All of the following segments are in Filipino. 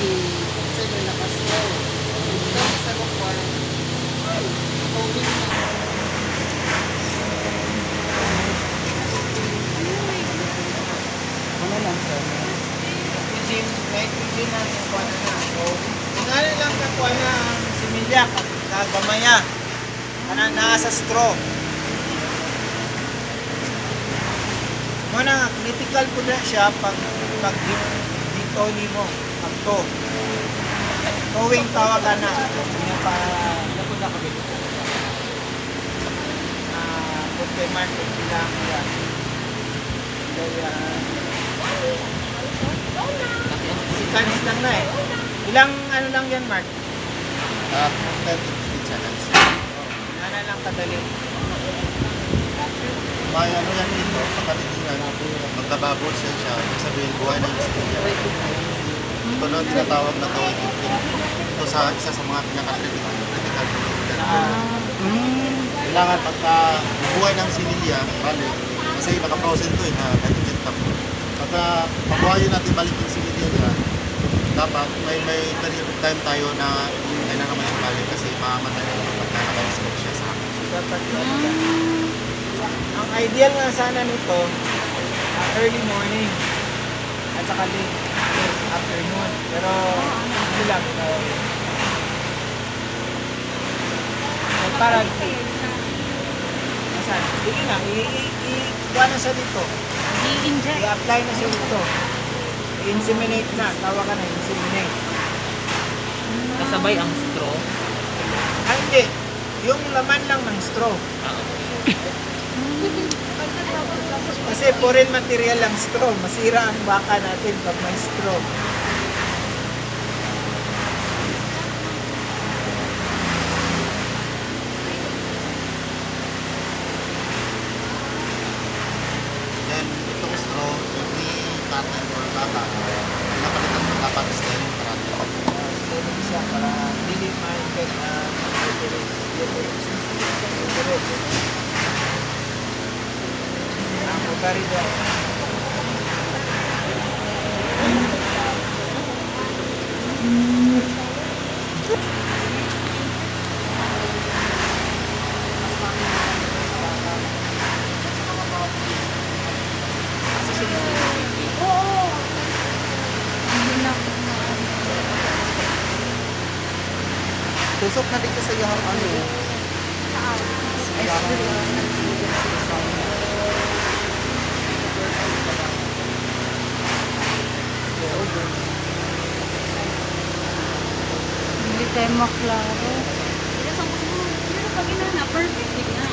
Kasi may lakas ko. Ito sa lukwar. Ay, tawin na. Ano lang sir? Nitrogen na yung kuha na. So, ingani lang kakuha na ang similya at gamaya. Kana naa sa straw. Muna, critical po na siya pag dito nimo agto. Towing tawagan na. Hindi pa napunta kami dito. Okay, market bilang yan. Kaya, sikanis lang na eh. Ilang ano lang yan, Mark? 10 to 15 seconds. Nana lang kadali. May ano yan dito, pakalitingan, magkababol siya, sabihin buhay na yung similya. Ito na tinatawag na tawag ito sa isa sa mga pinaka-critical. Kailangan pagka buhay ng similya, balik, kasi naka-frozen to na nitrogen tap. Pagka pabuhayin natin balik yung similya niya, dapat may period of time tayo na hindi na naman yung balik kasi mamamatay na naman pagka naka-export siya sa akin. Dapat ang ideal nga sana nito, early morning at saka late afternoon. Pero hindi lang. Para saan? Sige na, i-kuha na siya dito. I-inject. I-apply na siya dito. I-inseminate na. Tawa ka na, inseminate. Kasabay ang straw. Ah, hindi. Yung laman lang ng straw. Kasi foreign material ang straw. Masira ang baka natin pag may straw. Then, itong straw, every tatay or bata, napalitan mo dapat stem karate. Steady siya para hindi ma-infect ang uterine daw. Oo. Hindi na ako Tusok na dito sa iyong ano. Hindi tayo maklaro. Perfect na.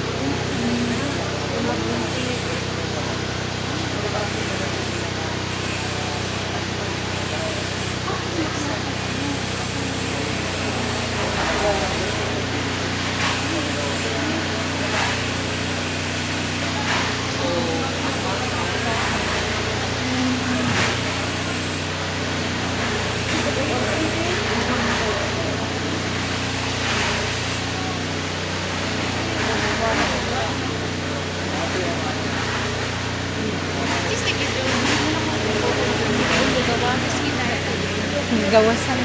Gawasan.